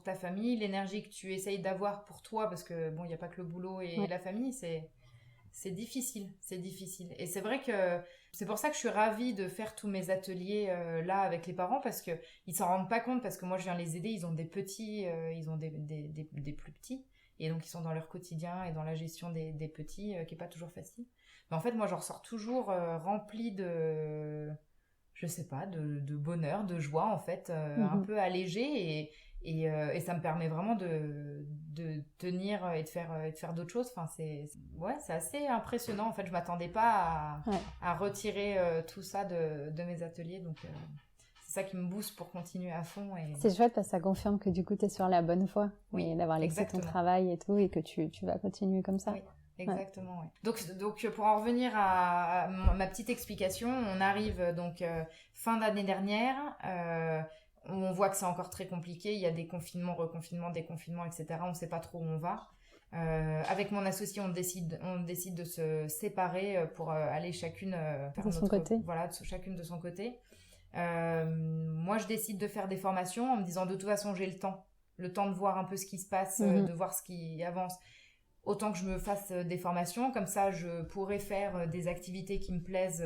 ta famille, l'énergie que tu essayes d'avoir pour toi, parce que bon, il n'y a pas que le boulot et la famille, c'est difficile, et c'est vrai que c'est pour ça que je suis ravie de faire tous mes ateliers là avec les parents, parce que ils s'en rendent pas compte, parce que moi je viens les aider, ils ont des petits, ils ont des plus petits, et donc ils sont dans leur quotidien et dans la gestion des petits qui est pas toujours facile. Mais en fait moi j'en ressors toujours remplie de, je sais pas, de bonheur, de joie en fait, un peu allégée, et ça me permet vraiment de tenir et de faire d'autres choses. Enfin c'est assez impressionnant en fait. Je m'attendais pas à retirer tout ça de mes ateliers, donc c'est ça qui me booste pour continuer à fond. C'est chouette parce que ça confirme que du coup tu es sur la bonne voie, et d'avoir laissé ton travail et tout, et que tu vas continuer comme ça. Oui. Exactement, Donc pour en revenir à ma petite explication, on arrive donc fin d'année dernière, on voit que c'est encore très compliqué, il y a des confinements, reconfinements, déconfinements, etc. On ne sait pas trop où on va. Avec mon associé, on décide de se séparer pour aller chacune de son côté. Voilà, chacune de son côté. Moi, je décide de faire des formations en me disant de toute façon, j'ai le temps de voir un peu ce qui se passe, de voir ce qui avance. Autant que je me fasse des formations, comme ça je pourrais faire des activités qui me plaisent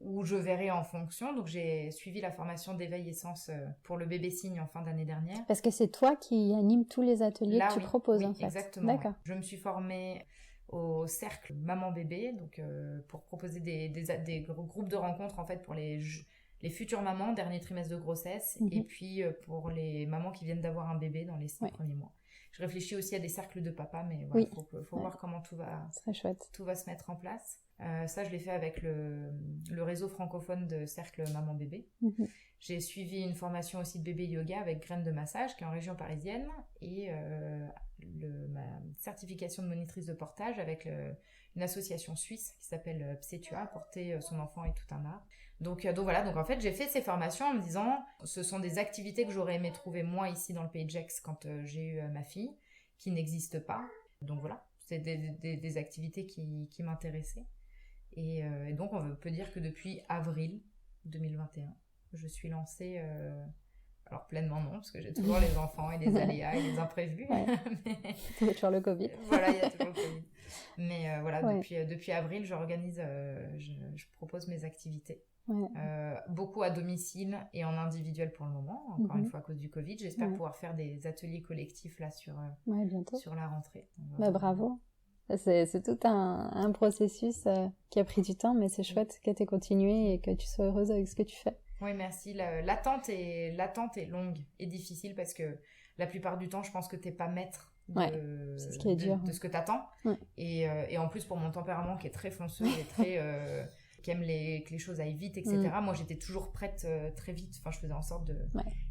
où je verrai en fonction. Donc j'ai suivi la formation d'éveil essence pour le bébé cygne en fin d'année dernière. Parce que c'est toi qui anime tous les ateliers que tu proposes en fait. Exactement. D'accord. Je me suis formée au cercle maman-bébé, donc pour proposer des groupes de rencontres en fait pour les futures mamans, dernier trimestre de grossesse, et puis pour les mamans qui viennent d'avoir un bébé dans les 6 premiers mois. Je réfléchis aussi à des cercles de papa, mais voilà, faut voir comment tout va se mettre en place. Ça, je l'ai fait avec le réseau francophone de cercle maman-bébé. J'ai suivi une formation aussi de bébé yoga avec Graines de Massage, qui est en région parisienne, et ma certification de monitrice de portage avec une association suisse qui s'appelle Psetua, porter son enfant est tout un art. Donc voilà, donc en fait j'ai fait ces formations en me disant ce sont des activités que j'aurais aimé trouver moi ici dans le pays de Gex quand j'ai eu ma fille, qui n'existent pas. Donc voilà, c'est des activités qui m'intéressaient. Et donc on peut dire que depuis avril 2021, je suis lancée, alors pleinement non, parce que j'ai toujours les enfants et les aléas et les imprévus. Il y a toujours le Covid. Voilà, il y a toujours le Covid. Mais voilà, depuis avril, j'organise, je propose mes activités. Beaucoup à domicile et en individuel pour le moment, encore une fois à cause du Covid. J'espère pouvoir faire des ateliers collectifs là sur la rentrée. Bravo. C'est tout un processus qui a pris du temps, mais c'est chouette que tu aies continué et que tu sois heureuse avec ce que tu fais. Oui, merci. L'attente est longue et difficile parce que la plupart du temps, je pense que tu n'es pas maître c'est ce qui est dur. de ce que tu attends. Et en plus, pour mon tempérament qui est très fonceux et très... qui aime que les choses aillent vite, etc. Moi, j'étais toujours prête très vite. Enfin, je faisais en sorte de...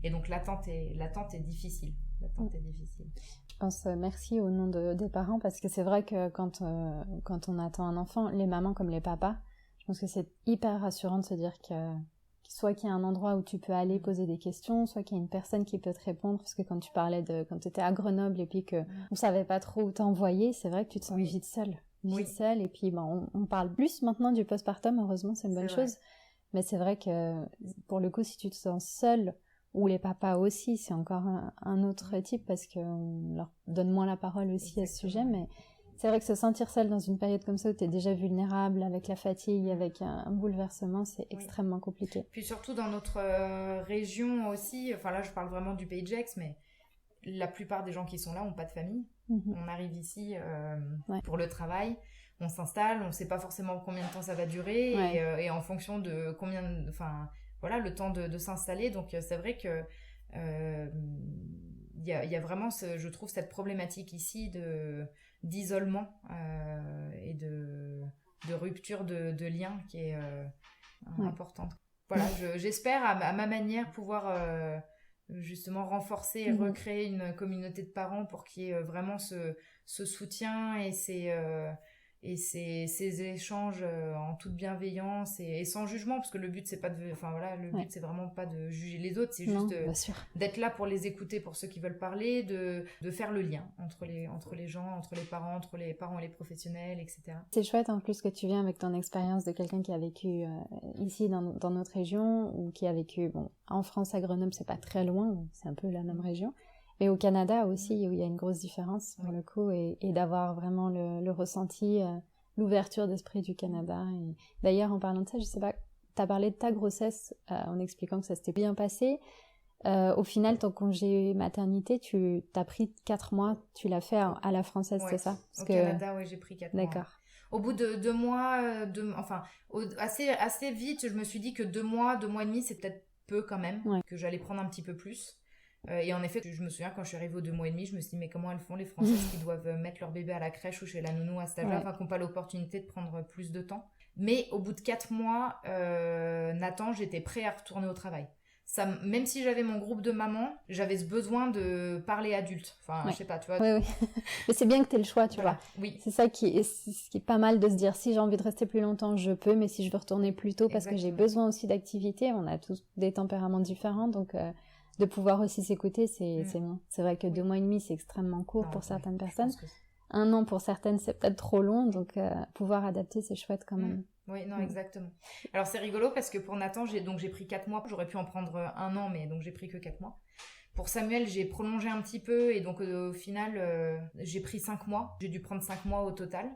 Et donc, l'attente est difficile. L'attente est difficile. Je pense merci au nom des parents, parce que c'est vrai que quand on attend un enfant, les mamans comme les papas, je pense que c'est hyper rassurant de se dire soit qu'il y a un endroit où tu peux aller poser des questions, soit qu'il y a une personne qui peut te répondre, parce que quand tu parlais quand tu étais à Grenoble et puis qu'on savait pas trop où t'envoyer, c'est vrai que tu te sens vite seule. Et puis on parle plus maintenant du postpartum, heureusement, c'est une bonne chose. Mais c'est vrai que pour le coup, si tu te sens seule, ou les papas aussi, c'est encore un autre type, parce qu'on leur donne moins la parole aussi à ce sujet, mais c'est vrai que se sentir seule dans une période comme ça où tu es déjà vulnérable, avec la fatigue, avec un bouleversement, c'est extrêmement compliqué. Puis surtout dans notre région aussi, enfin là je parle vraiment du Pays de Gex, mais la plupart des gens qui sont là n'ont pas de famille. On arrive ici pour le travail, on s'installe, on ne sait pas forcément combien de temps ça va durer, et en fonction de voilà, le temps de s'installer. Donc c'est vrai que il y a vraiment, je trouve, cette problématique ici d'isolement et de rupture de lien qui est importante. Voilà, j'espère à ma manière pouvoir justement renforcer et recréer une communauté de parents pour qu'il y ait vraiment ce soutien et ces échanges en toute bienveillance et sans jugement, parce que le but c'est pas but c'est vraiment pas de juger les autres, c'est juste d'être là pour les écouter, pour ceux qui veulent parler, de faire le lien entre les gens, entre les parents et les professionnels, etc. C'est chouette en plus que tu viens avec ton expérience de quelqu'un qui a vécu ici dans notre région, ou qui a vécu en France à Grenoble, c'est pas très loin, c'est un peu la même région. Mais au Canada aussi, où il y a une grosse différence pour le coup, et d'avoir vraiment le ressenti, l'ouverture d'esprit du Canada. Et d'ailleurs, en parlant de ça, je sais pas, tu as parlé de ta grossesse en expliquant que ça s'était bien passé. Au final, ton congé maternité, tu t'as pris 4 mois, tu l'as fait à la française, c'est ça? Canada, oui, j'ai pris 4 mois. D'accord. Au bout de 2 mois, assez vite, je me suis dit que 2 mois et demi, c'est peut-être peu quand même, que j'allais prendre un petit peu plus. Et en effet, je me souviens quand je suis arrivée aux 2 mois et demi, je me suis dit mais comment elles font les Françaises qui doivent mettre leur bébé à la crèche ou chez la nounou à cet âge-là, qui n'ont pas l'opportunité de prendre plus de temps. Mais au bout de 4 mois, Nathan, j'étais prêt à retourner au travail. Ça, même si j'avais mon groupe de mamans, j'avais ce besoin de parler adulte. Enfin, je sais pas, tu vois. Oui. Mais c'est bien que tu aies le choix, tu vois. Oui. C'est ça qui est pas mal, de se dire, si j'ai envie de rester plus longtemps, je peux, mais si je veux retourner plus tôt, parce que j'ai besoin aussi d'activité. On a tous des tempéraments différents, donc de pouvoir aussi s'écouter, c'est bien. C'est vrai que 2 mois et demi, c'est extrêmement court pour certaines personnes. 1 an pour certaines, c'est peut-être trop long, donc pouvoir adapter, c'est chouette quand même. Oui, non, exactement. Alors c'est rigolo parce que pour Nathan, j'ai pris 4 mois, j'aurais pu en prendre 1 an, mais donc j'ai pris que 4 mois. Pour Samuel, j'ai prolongé un petit peu, et donc au final, j'ai pris 5 mois. J'ai dû prendre 5 mois au total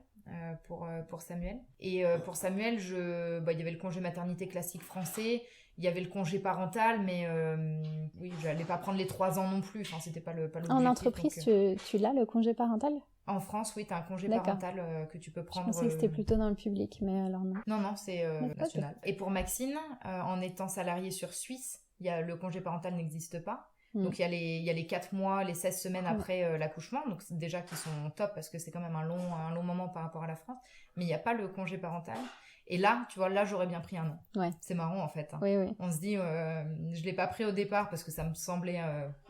pour Samuel. Et pour Samuel, il y avait le congé maternité classique français, il y avait le congé parental, mais oui, j'allais pas prendre les 3 ans non plus, enfin c'était pas l'objectif. En entreprise, donc, tu l'as, le congé parental ? En France, oui, tu as un congé parental que tu peux prendre. Je pensais que c'était plutôt dans le public, mais alors non. Non, c'est national. Et pour Maxine, en étant salariée sur Suisse, le congé parental n'existe pas. Donc il y a les 4 mois, les 16 semaines après l'accouchement, donc déjà qui sont top parce que c'est quand même un long moment par rapport à la France, mais il n'y a pas le congé parental. Et là, tu vois, là j'aurais bien pris 1 an. Ouais. C'est marrant en fait. Hein. Oui. On se dit, je l'ai pas pris au départ parce que ça me semblait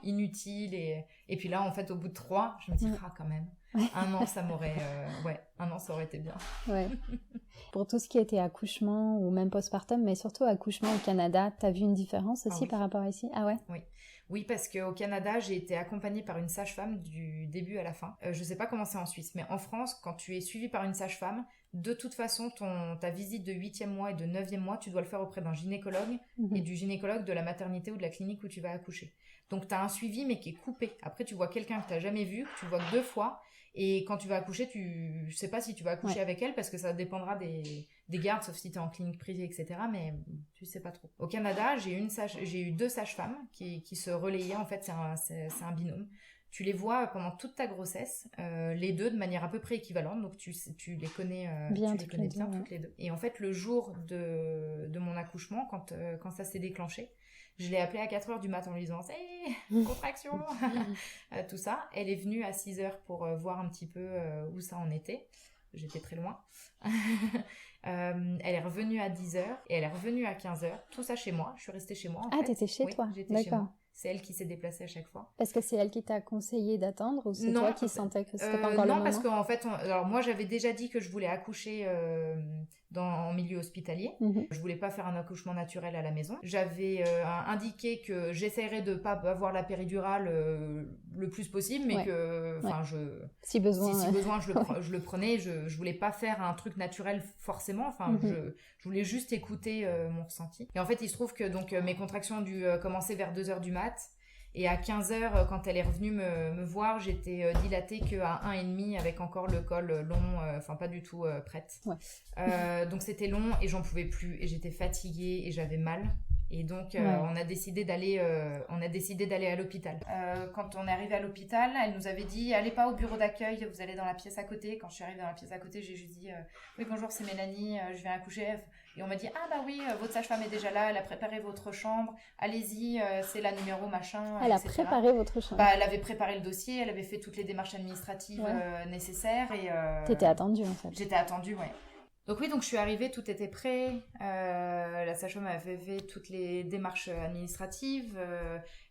inutile, et puis là en fait au bout de 3, je me dis quand même. 1 an, ça m'aurait... 1 an, ça aurait été bien. Ouais. Pour tout ce qui était accouchement ou même postpartum, mais surtout accouchement au Canada, t'as vu une différence aussi par rapport à ici ? Ah ouais ? Oui, parce qu'au Canada, j'ai été accompagnée par une sage-femme du début à la fin. Je sais pas comment c'est en Suisse, mais en France, quand tu es suivie par une sage-femme, de toute façon, ta visite de 8e mois et de 9e mois, tu dois le faire auprès d'un gynécologue et du gynécologue de la maternité ou de la clinique où tu vas accoucher. Donc, tu as un suivi, mais qui est coupé. Après, tu vois quelqu'un que tu n'as jamais vu, que tu vois que 2 fois. Et quand tu vas accoucher, tu sais pas si tu vas accoucher avec elle, parce que ça dépendra des gardes, sauf si tu es en clinique privée, etc. Mais tu sais pas trop. Au Canada, j'ai eu 2 sages-femmes qui se relayaient. En fait, c'est un binôme. Tu les vois pendant toute ta grossesse, les 2 de manière à peu près équivalente. Donc tu les connais bien, toutes les 2. Et en fait, le jour de mon accouchement, quand ça s'est déclenché, je l'ai appelée à 4h du matin en lui disant « contraction !» tout ça. Elle est venue à 6h pour voir un petit peu où ça en était. J'étais très loin. Elle est revenue à 10h et elle est revenue à 15h. Tout ça chez moi. Je suis restée chez moi. T'étais chez toi. J'étais chez moi. C'est elle qui s'est déplacée à chaque fois. Est-ce que c'est elle qui t'a conseillé d'attendre ou c'est toi qui sentais que c'était pas encore le moment? Non, parce qu'en fait, alors moi j'avais déjà dit que je voulais accoucher en milieu hospitalier. Je voulais pas faire un accouchement naturel à la maison. J'avais indiqué que j'essaierais de pas avoir la péridurale le plus possible, mais que, si besoin, je le prenais. Je voulais pas faire un truc naturel forcément. Je voulais juste écouter mon ressenti. Et en fait, il se trouve que donc mes contractions ont dû commencer vers 2h du mat. Et à 15h, quand elle est revenue me voir, j'étais dilatée qu'à 1,5 avec encore le col long, pas du tout prête. Donc c'était long et j'en pouvais plus et j'étais fatiguée et j'avais mal. Et donc on a décidé d'aller à l'hôpital. Quand on est arrivé à l'hôpital, elle nous avait dit allez pas au bureau d'accueil, vous allez dans la pièce à côté. Quand je suis arrivée dans la pièce à côté, j'ai juste dit oui bonjour, c'est Mélanie, je viens accoucher. Et on m'a dit ah bah oui, votre sage-femme est déjà là, elle a préparé votre chambre, allez-y, c'est la numéro machin. Elle etc. a préparé votre chambre. Elle avait préparé le dossier, elle avait fait toutes les démarches administratives nécessaires et. T'étais attendue en fait. J'étais attendue, ouais. Donc oui, donc je suis arrivée, tout était prêt. La sage-femme avait fait toutes les démarches administratives.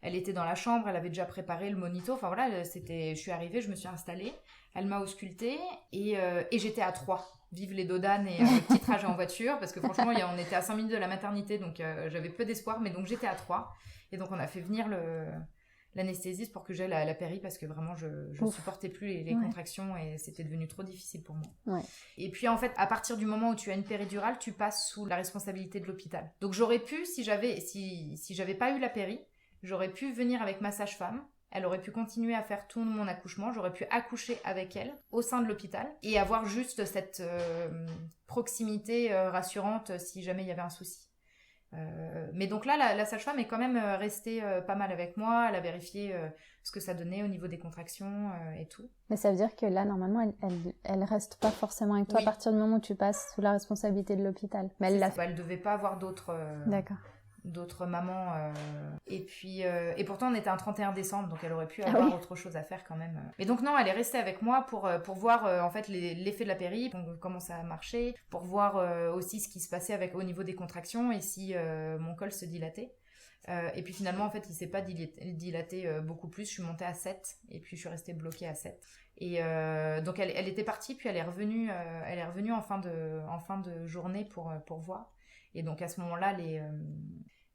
Elle était dans la chambre, elle avait déjà préparé le monito. Enfin voilà, je suis arrivée, je me suis installée. Elle m'a auscultée et j'étais à 3. Vive les dodanes et le petit trajet en voiture. Parce que franchement, on était à 5 minutes de la maternité, donc j'avais peu d'espoir. Mais donc j'étais à 3. Et donc on a fait venir l'anesthésiste pour que j'aie la péri parce que vraiment je ne supportais plus les contractions et c'était devenu trop difficile pour moi. Et puis en fait, à partir du moment où tu as une péridurale, tu passes sous la responsabilité de l'hôpital. Donc j'aurais pu, si j'avais pas eu la péri, j'aurais pu venir avec ma sage-femme. Elle aurait pu continuer à faire tout mon accouchement. J'aurais pu accoucher avec elle au sein de l'hôpital et avoir juste cette proximité rassurante si jamais il y avait un souci. Mais donc là, la sage-femme est quand même restée pas mal avec moi. Elle a vérifié ce que ça donnait au niveau des contractions et tout. Mais ça veut dire que là, normalement, elle reste pas forcément avec toi à partir du moment où tu passes sous la responsabilité de l'hôpital. Mais elle devait pas avoir d'autres mamans. Et puis, et pourtant, on était un 31 décembre, donc elle aurait pu avoir autre chose à faire quand même. Mais donc non, elle est restée avec moi pour voir en fait l'effet de la péri, comment ça a marché, pour voir aussi ce qui se passait au niveau des contractions et si mon col se dilatait. Et puis finalement, en fait, il s'est pas dilaté beaucoup plus. Je suis montée à 7 et puis je suis restée bloquée à 7. Et donc elle était partie, puis elle est revenue en fin de journée pour voir. Et donc à ce moment-là,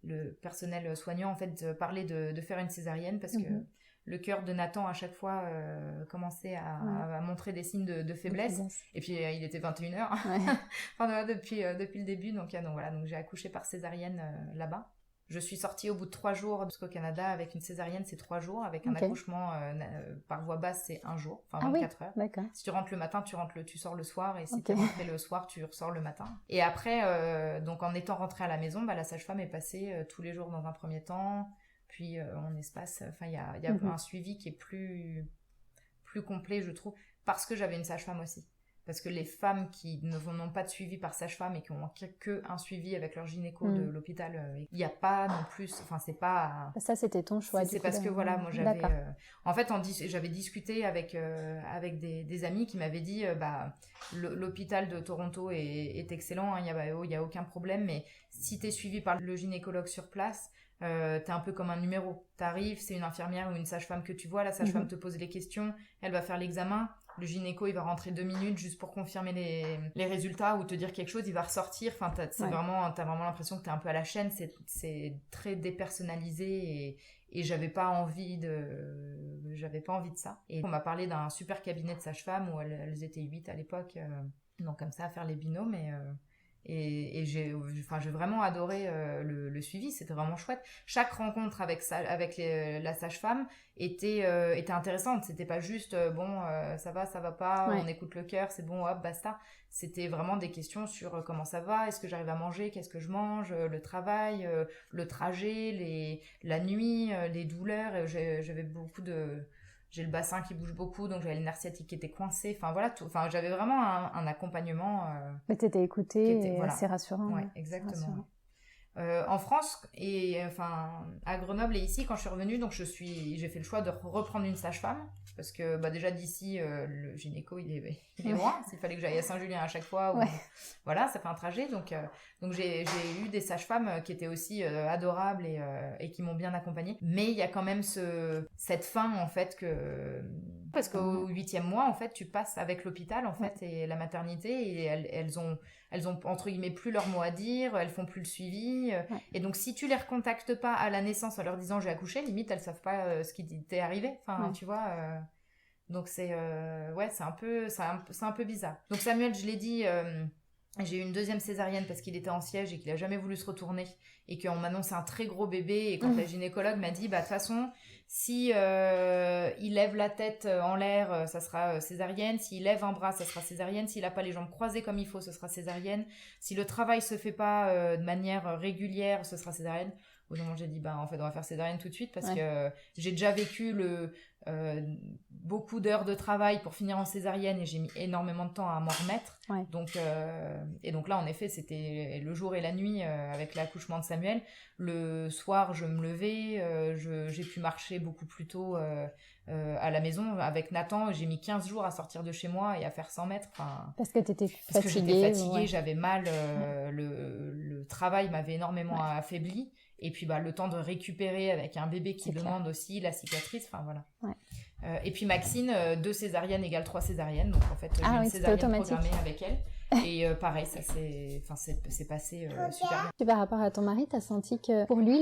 le personnel soignant en fait parlait de faire une césarienne parce que le cœur de Nathan à chaque fois commençait à montrer des signes de faiblesse. Et puis il était 21h enfin, depuis le début. Donc voilà, donc j'ai accouché par césarienne là-bas. Je suis sortie au bout de 3 jours parce qu'au Canada, avec une césarienne, c'est 3 jours. Avec un accouchement par voie basse, c'est 1 jour, enfin 24 heures. D'accord. Si tu rentres le matin, tu sors le soir. Et si tu rentres le soir, tu ressors le matin. Et après, donc en étant rentrée à la maison, la sage-femme est passée tous les jours dans un premier temps. Puis en espace, il y a un suivi qui est plus complet, je trouve, parce que j'avais une sage-femme aussi. Parce que les femmes qui n'ont pas de suivi par sage-femme et qui ont que un suivi avec leur gynéco de l'hôpital, il n'y a pas non plus, enfin c'est pas... Ça c'était ton choix. C'est parce que voilà, moi j'avais... en fait, j'avais discuté avec des amis qui m'avaient dit, l'hôpital de Toronto est excellent, il n'y a aucun problème, mais si tu es suivi par le gynécologue sur place, t'es un peu comme un numéro. T'arrives, c'est une infirmière ou une sage-femme que tu vois, la sage-femme te pose les questions, elle va faire l'examen. Le gynéco, il va rentrer 2 minutes juste pour confirmer les résultats ou te dire quelque chose, il va ressortir. Enfin, t'as vraiment l'impression que t'es un peu à la chaîne. C'est très dépersonnalisé et j'avais pas envie de ça. Et on m'a parlé d'un super cabinet de sage-femme où elles étaient 8 à l'époque, donc comme ça à faire les binômes et j'ai vraiment adoré le suivi, c'était vraiment chouette. Chaque rencontre avec la sage-femme était intéressante, c'était pas juste ça va pas, on écoute le cœur, c'est bon, hop, basta. C'était vraiment des questions sur comment ça va, est-ce que j'arrive à manger, qu'est-ce que je mange, le travail, le trajet, la nuit, les douleurs. J'avais j'ai le bassin qui bouge beaucoup, donc j'avais le nerf sciatique qui était coincé. Enfin voilà, j'avais vraiment un accompagnement. Mais t'étais écoutée et c'est rassurant. Ouais, exactement. En France et enfin à Grenoble et ici quand je suis revenue, donc j'ai fait le choix de reprendre une sage-femme parce que déjà d'ici le gynéco il est loin, s'il fallait que j'aille à Saint-Julien à chaque fois voilà, ça fait un trajet, donc j'ai eu des sages-femmes qui étaient aussi adorables et qui m'ont bien accompagnée, mais il y a quand même cette fin en fait parce qu'au 8e mois en fait tu passes avec l'hôpital en fait et la maternité et elles ont entre guillemets plus leur mot à dire, elles font plus le suivi et donc si tu les recontactes pas à la naissance en leur disant j'ai accouché, limite elles savent pas ce qui t'est arrivé, enfin tu vois, donc c'est un peu bizarre. Donc Samuel, je l'ai dit, j'ai eu une deuxième césarienne parce qu'il était en siège et qu'il a jamais voulu se retourner et qu'on m'annonçait un très gros bébé, et quand la gynécologue m'a dit de toute façon si il lève la tête en l'air, ça sera césarienne, s'il lève un bras, ça sera césarienne, s'il a pas les jambes croisées comme il faut, ce sera césarienne, si le travail se fait pas de manière régulière, ce sera césarienne. Au moment j'ai dit en fait on va faire césarienne tout de suite parce que j'ai déjà vécu beaucoup d'heures de travail pour finir en césarienne et j'ai mis énormément de temps à m'en remettre. Donc là en effet c'était le jour et la nuit avec l'accouchement de Samuel. Le soir je me levais, j'ai pu marcher beaucoup plus tôt à la maison avec Nathan. J'ai mis 15 jours à sortir de chez moi et à faire 100 mètres. Parce que t'étais fatiguée. Parce que j'étais fatiguée, j'avais mal, le travail m'avait énormément affaibli. Et puis le temps de récupérer avec un bébé qui demande aussi la cicatrice, enfin voilà. Et puis Maxine, 2 césariennes égale 3 césariennes, donc en fait j'ai une césarienne programmée avec elle. Et pareil, ça c'est passé super bien. Et par rapport à ton mari, t'as senti que pour lui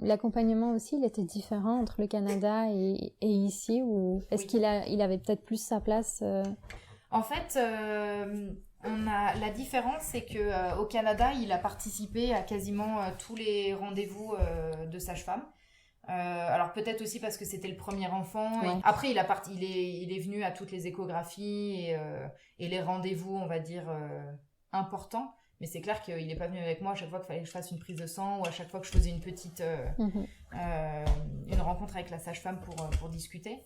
l'accompagnement aussi il était différent entre le Canada et ici, ou est-ce qu'il avait peut-être plus sa place En fait, la différence, c'est que au Canada, il a participé à quasiment tous les rendez-vous de sage-femme. Alors peut-être aussi parce que c'était le premier enfant. Et après, il est venu à toutes les échographies et les rendez-vous, on va dire importants. Mais c'est clair qu'il n'est pas venu avec moi à chaque fois qu'il fallait que je fasse une prise de sang ou à chaque fois que je faisais une petite une rencontre avec la sage-femme pour discuter.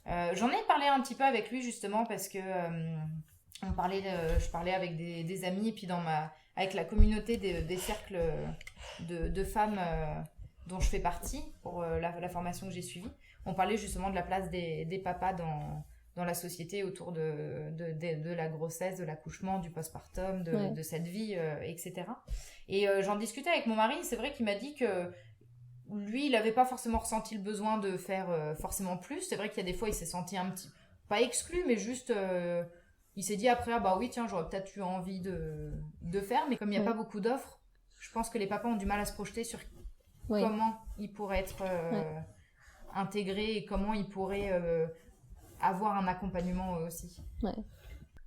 J'en ai parlé un petit peu avec lui justement parce que je parlais avec des amis et puis avec la communauté des cercles de femmes dont je fais partie pour la formation que j'ai suivie. On parlait justement de la place des papas dans la société autour de la grossesse, de l'accouchement, du postpartum, de cette vie, etc. Et j'en discutais avec mon mari, c'est vrai qu'il m'a dit que lui, il n'avait pas forcément ressenti le besoin de faire forcément plus. C'est vrai qu'il y a des fois, il s'est senti un petit, pas exclu, mais juste... il s'est dit après, oui, tiens, j'aurais peut-être eu envie de faire, mais comme il n'y a pas beaucoup d'offres, je pense que les papas ont du mal à se projeter sur comment ils pourraient être intégrés et comment ils pourraient avoir un accompagnement aussi.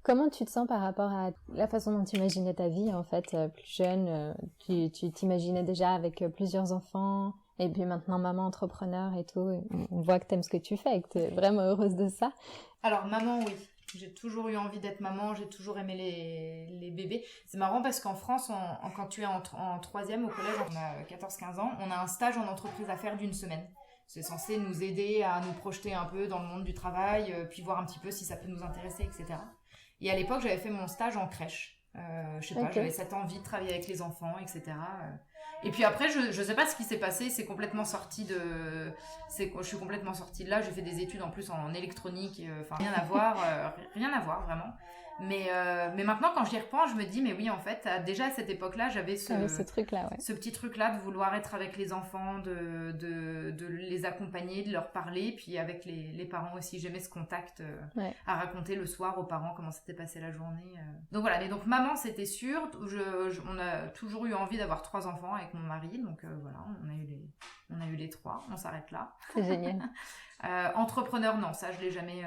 Comment tu te sens par rapport à la façon dont tu imaginais ta vie, en fait, plus jeune, tu t'imaginais déjà avec plusieurs enfants, et puis maintenant maman entrepreneur et tout, et on voit que t'aimes ce que tu fais et que t'es vraiment heureuse de ça. Alors maman, oui. J'ai toujours eu envie d'être maman, j'ai toujours aimé les bébés. C'est marrant parce qu'en France, quand tu es en 3e au collège, on a 14-15 ans, on a un stage en entreprise à faire d'1 semaine. C'est censé nous aider à nous projeter un peu dans le monde du travail, puis voir un petit peu si ça peut nous intéresser, etc. Et à l'époque, j'avais fait mon stage en crèche. Je sais pas, j'avais cette envie de travailler avec les enfants, etc. Et puis après, je sais pas ce qui s'est passé, je suis complètement sortie de là, j'ai fait des études en plus en électronique, enfin rien à voir vraiment. Mais maintenant quand j'y repense, je me dis mais oui en fait, déjà à cette époque-là, j'avais ce truc-là, ce petit truc-là de vouloir être avec les enfants, de les accompagner, de leur parler, puis avec les parents aussi, j'aimais ce contact à raconter le soir aux parents comment s'était passé la journée. Donc voilà, mais donc maman c'était sûr, on a toujours eu envie d'avoir 3 enfants avec mon mari, donc voilà, on a eu les 3, on s'arrête là. C'est génial. Entrepreneur, non, ça je l'ai jamais,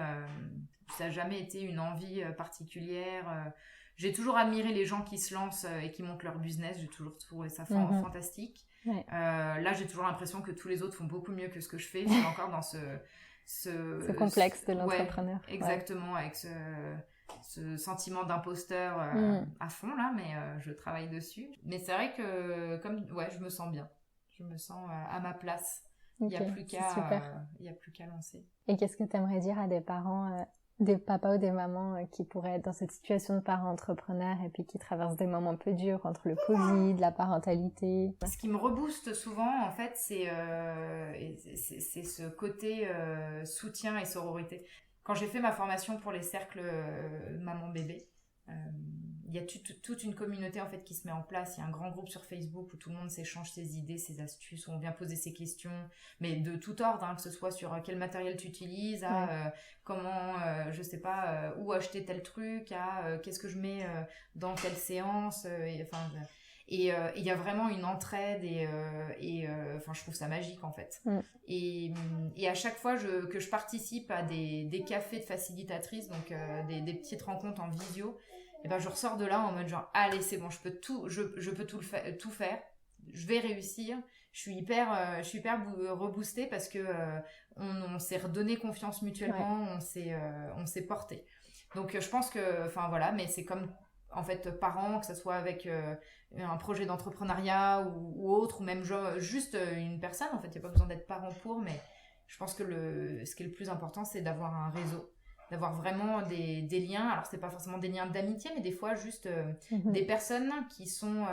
ça n'a jamais été une envie particulière. J'ai toujours admiré les gens qui se lancent et qui montent leur business, j'ai toujours trouvé ça fantastique. Là j'ai toujours l'impression que tous les autres font beaucoup mieux que ce que je fais, je suis encore dans ce complexe de l'entrepreneur. Exactement, avec ce sentiment d'imposteur à fond là, mais je travaille dessus. Mais c'est vrai que je me sens bien, je me sens à ma place. Il n'y a plus qu'à lancer. Et qu'est-ce que tu aimerais dire à des parents des papas ou des mamans qui pourraient être dans cette situation de parents entrepreneurs et puis qui traversent des moments un peu durs entre le Covid, la parentalité. Ce qui me rebooste souvent, en fait, c'est ce côté soutien et sororité. Quand j'ai fait ma formation pour les cercles maman-bébé, il y a toute une communauté en fait qui se met en place. Il y a un grand groupe sur Facebook où tout le monde s'échange ses idées, ses astuces, où on vient poser ses questions, mais de tout ordre, hein, que ce soit sur quel matériel tu utilises, à comment, je sais pas, où acheter tel truc, à qu'est-ce que je mets dans telle séance, et il y a vraiment une entraide et je trouve ça magique en fait. Et à chaque fois que je participe à des cafés de facilitatrices, donc des petites rencontres en visio, et ben je ressors de là en mode genre allez c'est bon, je peux tout faire, je vais réussir. Je suis hyper reboostée parce que on s'est redonné confiance mutuellement, on s'est porté. Donc je pense que mais c'est comme en fait parents, que ça soit avec un projet d'entrepreneuriat ou autre, ou même juste une personne, en fait il n'y a pas besoin d'être parent pour, mais je pense que ce qui est le plus important c'est d'avoir un réseau, d'avoir vraiment des liens. Alors c'est pas forcément des liens d'amitié, mais des fois juste des personnes qui sont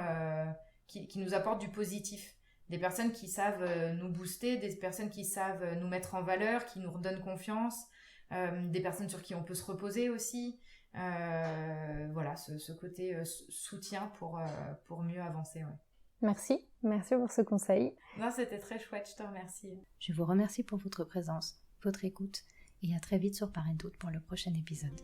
qui nous apportent du positif, des personnes qui savent nous booster, des personnes qui savent nous mettre en valeur, qui nous redonnent confiance, des personnes sur qui on peut se reposer aussi. Voilà, ce côté soutien pour mieux avancer. Merci pour ce conseil. Non, c'était très chouette, je te remercie. Je vous remercie pour votre présence, votre écoute, et à très vite sur Parenthood pour le prochain épisode.